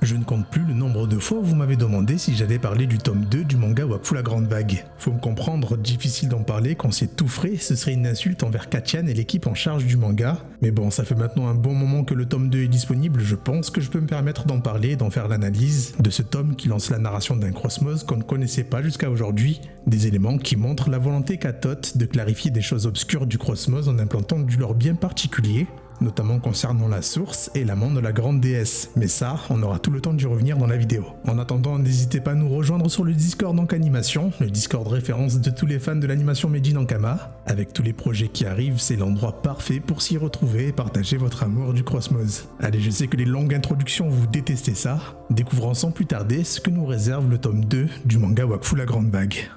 Je ne compte plus le nombre de fois où vous m'avez demandé si j'allais parler du tome 2 du manga Wakfu la Grande Vague. Faut me comprendre, difficile d'en parler quand c'est tout frais, ce serait une insulte envers Katian et l'équipe en charge du manga. Mais bon, ça fait maintenant un bon moment que le tome 2 est disponible, je pense que je peux me permettre d'en parler et d'en faire l'analyse de ce tome qui lance la narration d'un Crossmose qu'on ne connaissait pas jusqu'à aujourd'hui. Des éléments qui montrent la volonté qu'a Tot de clarifier des choses obscures du Crossmose en implantant du lore bien particulier, notamment concernant la source et l'amant de la grande déesse. Mais ça, on aura tout le temps d'y revenir dans la vidéo. En attendant, n'hésitez pas à nous rejoindre sur le Discord Ankh Animation, le Discord référence de tous les fans de l'animation Made in Ankama. Avec tous les projets qui arrivent, c'est l'endroit parfait pour s'y retrouver et partager votre amour du Crossmose. Allez, je sais que les longues introductions, vous détestez ça. Découvrons sans plus tarder ce que nous réserve le tome 2 du manga Wakfu la Grande Vague.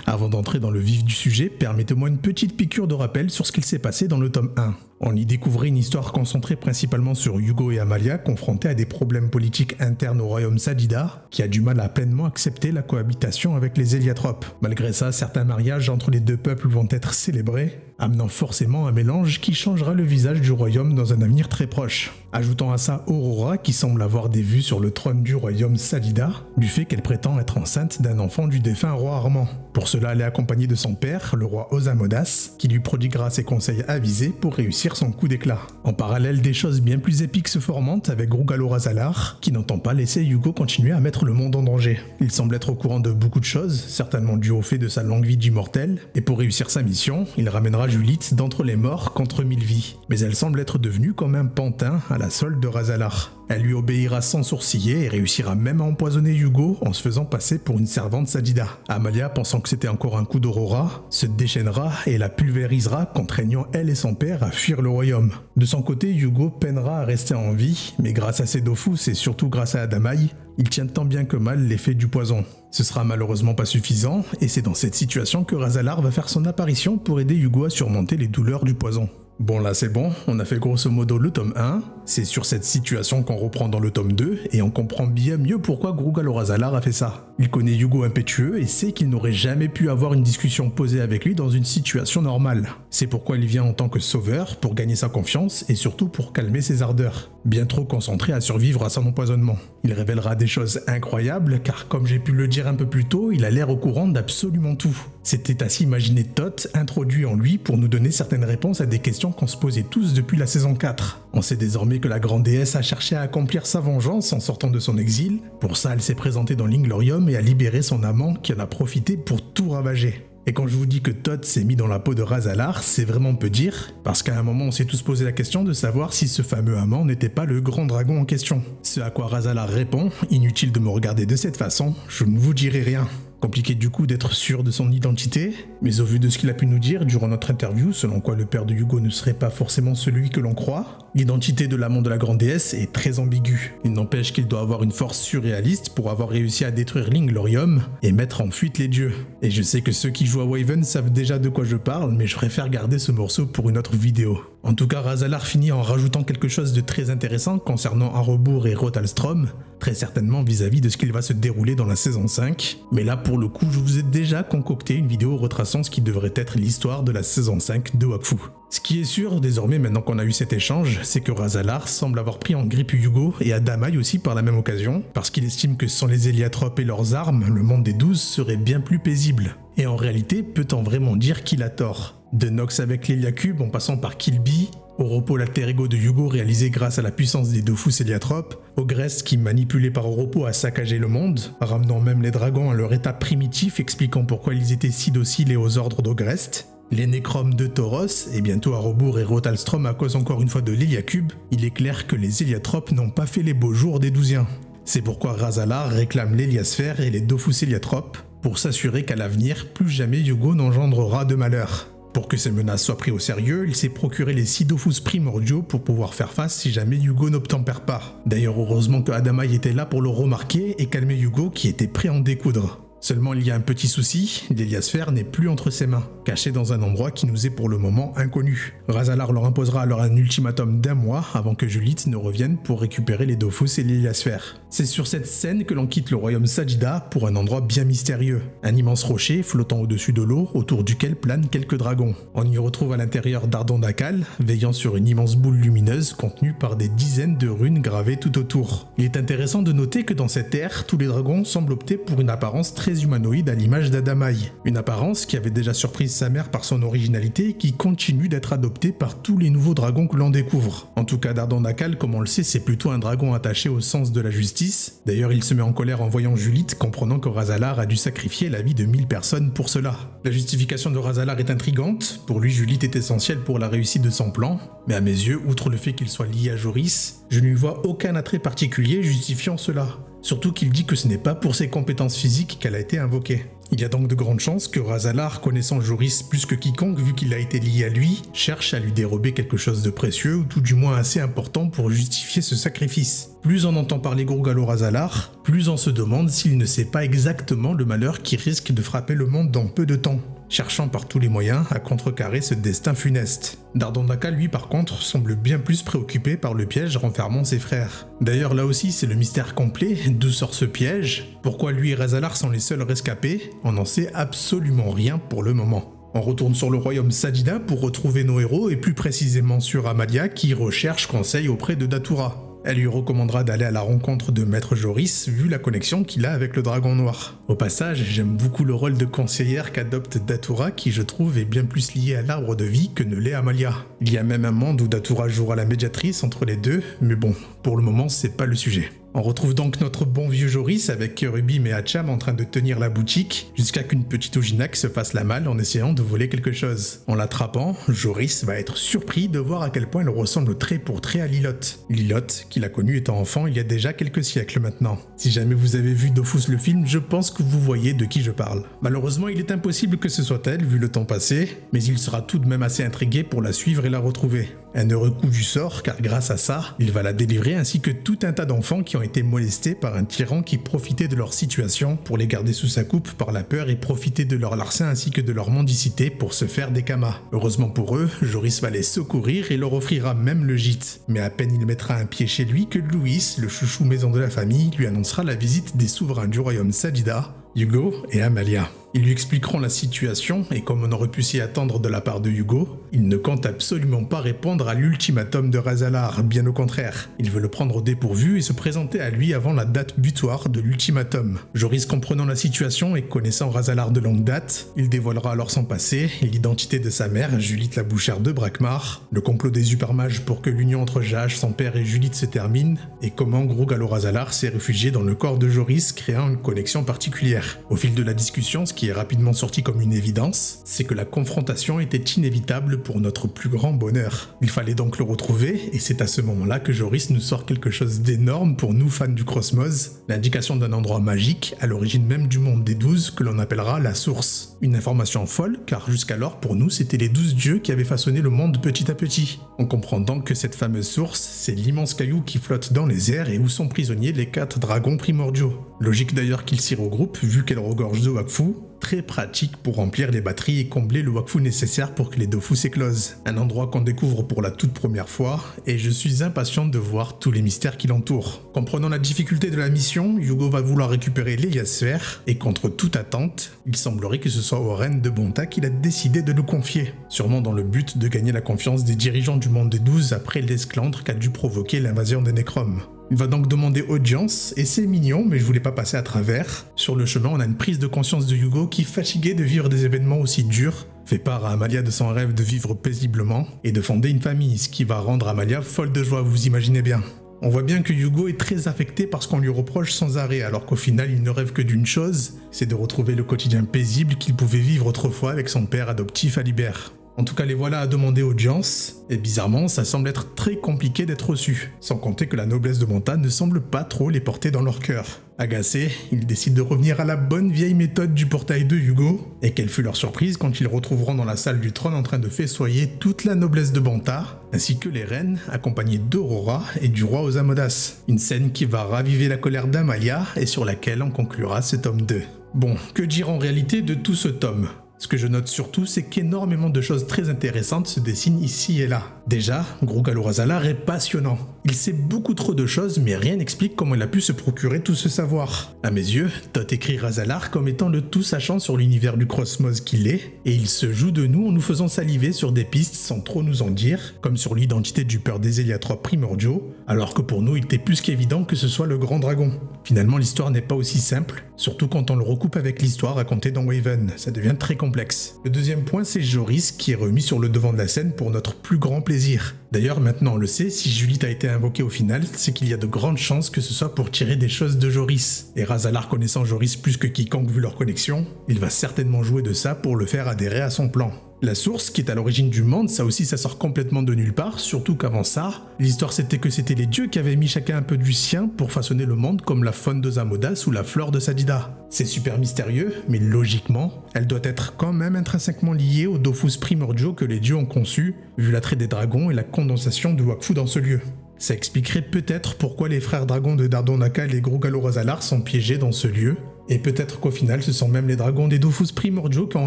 Avant d'entrer dans le vif du sujet, permettez-moi une petite piqûre de rappel sur ce qu'il s'est passé dans le tome 1. On y découvrait une histoire concentrée principalement sur Yugo et Amalia confrontés à des problèmes politiques internes au royaume Sadida, qui a du mal à pleinement accepter la cohabitation avec les Héliathropes. Malgré ça, certains mariages entre les deux peuples vont être célébrés, amenant forcément un mélange qui changera le visage du royaume dans un avenir très proche. Ajoutons à ça Aurora qui semble avoir des vues sur le trône du royaume Sadida, du fait qu'elle prétend être enceinte d'un enfant du défunt roi Armand. Pour cela, elle est accompagnée de son père, le roi Osamodas, qui lui prodiguera ses conseils avisés pour réussir son coup d'éclat. En parallèle, des choses bien plus épiques se formentent avec Rugalo Razalar, qui n'entend pas laisser Yugo continuer à mettre le monde en danger. Il semble être au courant de beaucoup de choses, certainement dû au fait de sa longue vie d'immortel, et pour réussir sa mission, il ramènera Julite d'entre les morts contre 1000 vies. Mais elle semble être devenue comme un pantin à la solde de Razalar. Elle lui obéira sans sourciller et réussira même à empoisonner Yugo en se faisant passer pour une servante Sadida. Amalia, pensant que c'était encore un coup d'Aurora, se déchaînera et la pulvérisera, contraignant elle et son père à fuir le royaume. De son côté, Yugo peinera à rester en vie, mais grâce à ses Dofus et surtout grâce à Adamai, il tient tant bien que mal l'effet du poison. Ce sera malheureusement pas suffisant, et c'est dans cette situation que Razalar va faire son apparition pour aider Yugo à surmonter les douleurs du poison. Bon là c'est bon, on a fait grosso modo le tome 1, c'est sur cette situation qu'on reprend dans le tome 2 et on comprend bien mieux pourquoi Rugalo Razalar a fait ça. Il connaît Yugo impétueux et sait qu'il n'aurait jamais pu avoir une discussion posée avec lui dans une situation normale. C'est pourquoi il vient en tant que sauveur pour gagner sa confiance et surtout pour calmer ses ardeurs. Bien trop concentré à survivre à son empoisonnement. Il révélera des choses incroyables car comme j'ai pu le dire un peu plus tôt, il a l'air au courant d'absolument tout. C'était à s'imaginer Tot introduit en lui pour nous donner certaines réponses à des questions qu'on se posait tous depuis la saison 4. On sait désormais que la grande déesse a cherché à accomplir sa vengeance en sortant de son exil. Pour ça, elle s'est présentée dans l'Inglorium et a libéré son amant qui en a profité pour tout ravager. Et quand je vous dis que Tot s'est mis dans la peau de Razalar, c'est vraiment peu dire, parce qu'à un moment on s'est tous posé la question de savoir si ce fameux amant n'était pas le grand dragon en question. Ce à quoi Razalar répond, inutile de me regarder de cette façon, je ne vous dirai rien. Compliqué du coup d'être sûr de son identité, mais au vu de ce qu'il a pu nous dire durant notre interview, selon quoi le père de Yugo ne serait pas forcément celui que l'on croit, l'identité de l'amant de la grande déesse est très ambiguë. Il n'empêche qu'il doit avoir une force surréaliste pour avoir réussi à détruire l'Inglorium et mettre en fuite les dieux. Et je sais que ceux qui jouent à Waven savent déjà de quoi je parle, mais je préfère garder ce morceau pour une autre vidéo. En tout cas, Razalar finit en rajoutant quelque chose de très intéressant concernant Arrebourg et Rotalstrom, très certainement vis-à-vis de ce qu'il va se dérouler dans la saison 5. Mais là, pour le coup, je vous ai déjà concocté une vidéo retraçant ce qui devrait être l'histoire de la saison 5 de Wakfu. Ce qui est sûr, désormais, maintenant qu'on a eu cet échange, c'est que Razalar semble avoir pris en grippe Yugo et Adamai aussi par la même occasion, parce qu'il estime que sans les Héliathropes et leurs armes, le monde des 12 serait bien plus paisible. Et en réalité, peut-on vraiment dire qu'il a tort ? De Nox avec l'Héliacube en passant par Kilby, au repos l'alter ego de Yugo réalisé grâce à la puissance des Dofus Héliathropes, Ogrest qui manipulé par Oropo a saccagé le monde, ramenant même les dragons à leur état primitif expliquant pourquoi ils étaient si dociles et aux ordres d'Ogrest, les Nécromes de Tauros et bientôt Arrebourg et Rotalstrom à cause encore une fois de l'Héliacube, il est clair que les Héliathropes n'ont pas fait les beaux jours des Douziens. C'est pourquoi Razalar réclame l'Héliasphère et les Dofus Héliathropes pour s'assurer qu'à l'avenir, plus jamais Yugo n'engendrera de malheur. Pour que ces menaces soient prises au sérieux, il s'est procuré les 6 Dofus primordiaux pour pouvoir faire face si jamais Yugo n'obtempère pas. D'ailleurs, heureusement que Adamai était là pour le remarquer et calmer Yugo qui était prêt à en découdre. Seulement il y a un petit souci, l'héliasphère n'est plus entre ses mains, cachée dans un endroit qui nous est pour le moment inconnu. Razalar leur imposera alors un ultimatum d'1 mois avant que Julite ne revienne pour récupérer les Dofus et l'héliasphère. C'est sur cette scène que l'on quitte le royaume Sajida pour un endroit bien mystérieux. Un immense rocher flottant au-dessus de l'eau, autour duquel planent quelques dragons. On y retrouve à l'intérieur Dardondakal, veillant sur une immense boule lumineuse contenue par des dizaines de runes gravées tout autour. Il est intéressant de noter que dans cette ère, tous les dragons semblent opter pour une apparence très humanoïde à l'image d'Adamai. Une apparence qui avait déjà surpris sa mère par son originalité et qui continue d'être adoptée par tous les nouveaux dragons que l'on découvre. En tout cas, Dardondakal, comme on le sait, c'est plutôt un dragon attaché au sens de la justice. D'ailleurs, il se met en colère en voyant Julite, comprenant que Razalar a dû sacrifier la vie de 1000 personnes pour cela. La justification de Razalar est intrigante. Pour lui, Julite est essentielle pour la réussite de son plan. Mais à mes yeux, outre le fait qu'il soit lié à Joris, je ne lui vois aucun attrait particulier justifiant cela. Surtout qu'il dit que ce n'est pas pour ses compétences physiques qu'elle a été invoquée. Il y a donc de grandes chances que Razalar, connaissant Joris plus que quiconque vu qu'il a été lié à lui, cherche à lui dérober quelque chose de précieux ou tout du moins assez important pour justifier ce sacrifice. Plus on entend parler Grogalo Razalar, plus on se demande s'il ne sait pas exactement le malheur qui risque de frapper le monde dans peu de temps, cherchant par tous les moyens à contrecarrer ce destin funeste. Dardondakal, lui, par contre, semble bien plus préoccupé par le piège renfermant ses frères. D'ailleurs, là aussi, c'est le mystère complet. D'où sort ce piège? Pourquoi lui et Razalar sont les seuls rescapés? On n'en sait absolument rien pour le moment. On retourne sur le royaume Sajida pour retrouver nos héros, et plus précisément sur Amalia, qui recherche conseil auprès de Datura. Elle lui recommandera d'aller à la rencontre de Maître Joris, vu la connexion qu'il a avec le dragon noir. Au passage, j'aime beaucoup le rôle de conseillère qu'adopte Datura, qui je trouve est bien plus lié à l'arbre de vie que ne l'est Amalia. Il y a même un monde où Datura jouera la médiatrice entre les deux, mais bon, pour le moment c'est pas le sujet. On retrouve donc notre bon vieux Joris avec Kerubim et Hacham en train de tenir la boutique, jusqu'à qu'une petite Ojinac se fasse la malle en essayant de voler quelque chose. En l'attrapant, Joris va être surpris de voir à quel point elle ressemble trait pour trait à Lilith. Lilith, qu'il a connue étant enfant il y a déjà quelques siècles maintenant. Si jamais vous avez vu Dofus le film, je pense que vous voyez de qui je parle. Malheureusement, il est impossible que ce soit elle vu le temps passé, mais il sera tout de même assez intrigué pour la suivre et la retrouver. Un heureux coup du sort, car grâce à ça, il va la délivrer ainsi que tout un tas d'enfants qui ont été molestés par un tyran qui profitait de leur situation pour les garder sous sa coupe par la peur et profiter de leur larcin ainsi que de leur mendicité pour se faire des kamas. Heureusement pour eux, Joris va les secourir et leur offrira même le gîte. Mais à peine il mettra un pied chez lui que Louis, le chouchou maison de la famille, lui annoncera la visite des souverains du royaume Sajida, Hugo et Amalia. Ils lui expliqueront la situation et comme on aurait pu s'y attendre de la part de Hugo, il ne compte absolument pas répondre à l'ultimatum de Razalar, bien au contraire. Il veut le prendre au dépourvu et se présenter à lui avant la date butoir de l'ultimatum. Joris comprenant la situation et connaissant Razalar de longue date, il dévoilera alors son passé, l'identité de sa mère, Julite la bouchère de Brakmar, le complot des Supermages pour que l'union entre Jage, son père et Julite se termine, et comment Grogalo Razalar s'est réfugié dans le corps de Joris, créant une connexion particulière. Au fil de la discussion, ce qui est rapidement sorti comme une évidence, c'est que la confrontation était inévitable pour notre plus grand bonheur. Il fallait donc le retrouver, et c'est à ce moment-là que Joris nous sort quelque chose d'énorme pour nous fans du Cosmos, l'indication d'un endroit magique, à l'origine même du monde des 12, que l'on appellera la Source. Une information folle, car jusqu'alors pour nous c'était les 12 dieux qui avaient façonné le monde petit à petit. On comprend donc que cette fameuse source, c'est l'immense caillou qui flotte dans les airs et où sont prisonniers les 4 dragons primordiaux. Logique d'ailleurs qu'ils s'y regroupent vu qu'elle regorge de Wakfu, très pratique pour remplir les batteries et combler le Wakfu nécessaire pour que les Dofus éclosent. Un endroit qu'on découvre pour la toute première fois, et je suis impatient de voir tous les mystères qui l'entourent. Comprenant la difficulté de la mission, Hugo va vouloir récupérer l'héliasphère, et contre toute attente, il semblerait que ce soit au Reine de Bonta qu'il a décidé de le confier. Sûrement dans le but de gagner la confiance des dirigeants du monde des 12 après l'esclandre qu'a dû provoquer l'invasion des Necroms. Il va donc demander audience, et c'est mignon, mais je voulais pas passer à travers. Sur le chemin, on a une prise de conscience de Hugo qui, fatigué de vivre des événements aussi durs, fait part à Amalia de son rêve de vivre paisiblement et de fonder une famille, ce qui va rendre Amalia folle de joie, vous imaginez bien. On voit bien que Hugo est très affecté par ce qu'on lui reproche sans arrêt, alors qu'au final il ne rêve que d'une chose, c'est de retrouver le quotidien paisible qu'il pouvait vivre autrefois avec son père adoptif Alibert. En tout cas, les voilà à demander audience, et bizarrement, ça semble être très compliqué d'être reçu, sans compter que la noblesse de Bonta ne semble pas trop les porter dans leur cœur. Agacés, ils décident de revenir à la bonne vieille méthode du portail de Hugo, et quelle fut leur surprise quand ils retrouveront dans la salle du trône en train de festoyer toute la noblesse de Bonta, ainsi que les reines, accompagnées d'Aurora et du roi aux Amodas. Une scène qui va raviver la colère d'Amalia, et sur laquelle on conclura ce tome 2. Bon, que dire en réalité de tout ce tome ? Ce que je note surtout, c'est qu'énormément de choses très intéressantes se dessinent ici et là. Déjà, Grogalo Razalar est passionnant. Il sait beaucoup trop de choses, mais rien n'explique comment il a pu se procurer tout ce savoir. À mes yeux, Thoth écrit Razalar comme étant le tout sachant sur l'univers du Cosmos qu'il est, et il se joue de nous en nous faisant saliver sur des pistes sans trop nous en dire, comme sur l'identité du père des Héliatrops primordiaux, alors que pour nous il était plus qu'évident que ce soit le grand dragon. Finalement, l'histoire n'est pas aussi simple, surtout quand on le recoupe avec l'histoire racontée dans Waven, ça devient très complexe. Le deuxième point, c'est Joris qui est remis sur le devant de la scène pour notre plus grand plaisir. D'ailleurs, maintenant on le sait, si Julite a été invoqué au final, c'est qu'il y a de grandes chances que ce soit pour tirer des choses de Joris. Et Razalar connaissant Joris plus que quiconque vu leur connexion, il va certainement jouer de ça pour le faire adhérer à son plan. La source, qui est à l'origine du monde, ça aussi ça sort complètement de nulle part, surtout qu'avant ça, l'histoire c'était que c'était les dieux qui avaient mis chacun un peu du sien pour façonner le monde comme la faune de Zamodas ou la flore de Sadida. C'est super mystérieux, mais logiquement, elle doit être quand même intrinsèquement liée aux Dofus primordiaux que les dieux ont conçus, vu l'attrait des dragons et la condensation de Wakfu dans ce lieu. Ça expliquerait peut-être pourquoi les frères dragons de Dardonnaka et les Grogalo Razalar sont piégés dans ce lieu, et peut-être qu'au final ce sont même les dragons des Dofus primordiaux qui ont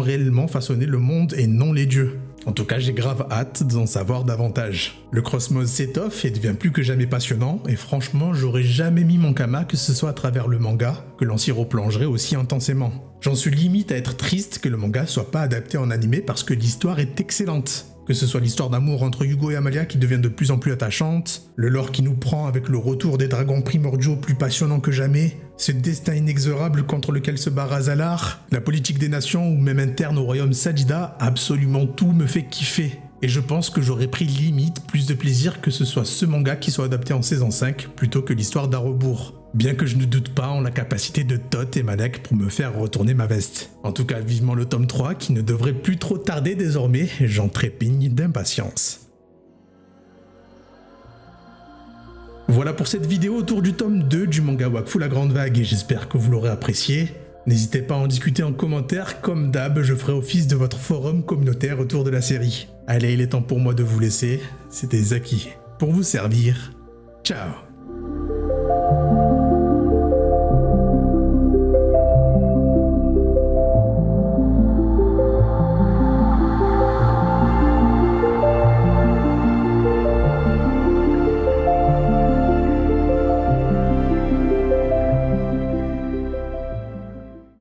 réellement façonné le monde et non les dieux. En tout cas, j'ai grave hâte d'en savoir davantage. Le Cosmos s'étoffe et devient plus que jamais passionnant, et franchement, j'aurais jamais mis mon kama que ce soit à travers le manga que l'on s'y replongerait aussi intensément. J'en suis limite à être triste que le manga soit pas adapté en animé parce que l'histoire est excellente. Que ce soit l'histoire d'amour entre Hugo et Amalia qui devient de plus en plus attachante, le lore qui nous prend avec le retour des dragons primordiaux plus passionnant que jamais, ce destin inexorable contre lequel se bat Razalar, la politique des nations ou même interne au royaume Sadida, absolument tout me fait kiffer. Et je pense que j'aurais pris limite plus de plaisir que ce soit ce manga qui soit adapté en saison 5 plutôt que l'histoire d'Arebourg. Bien que je ne doute pas en la capacité de Thoth et Malek pour me faire retourner ma veste. En tout cas, vivement le tome 3 qui ne devrait plus trop tarder désormais, j'en trépigne d'impatience. Voilà pour cette vidéo autour du tome 2 du manga Wakfu la Grande Vague et j'espère que vous l'aurez apprécié. N'hésitez pas à en discuter en commentaire, comme d'hab, je ferai office de votre forum communautaire autour de la série. Allez, il est temps pour moi de vous laisser, c'était Zaki, pour vous servir. Ciao.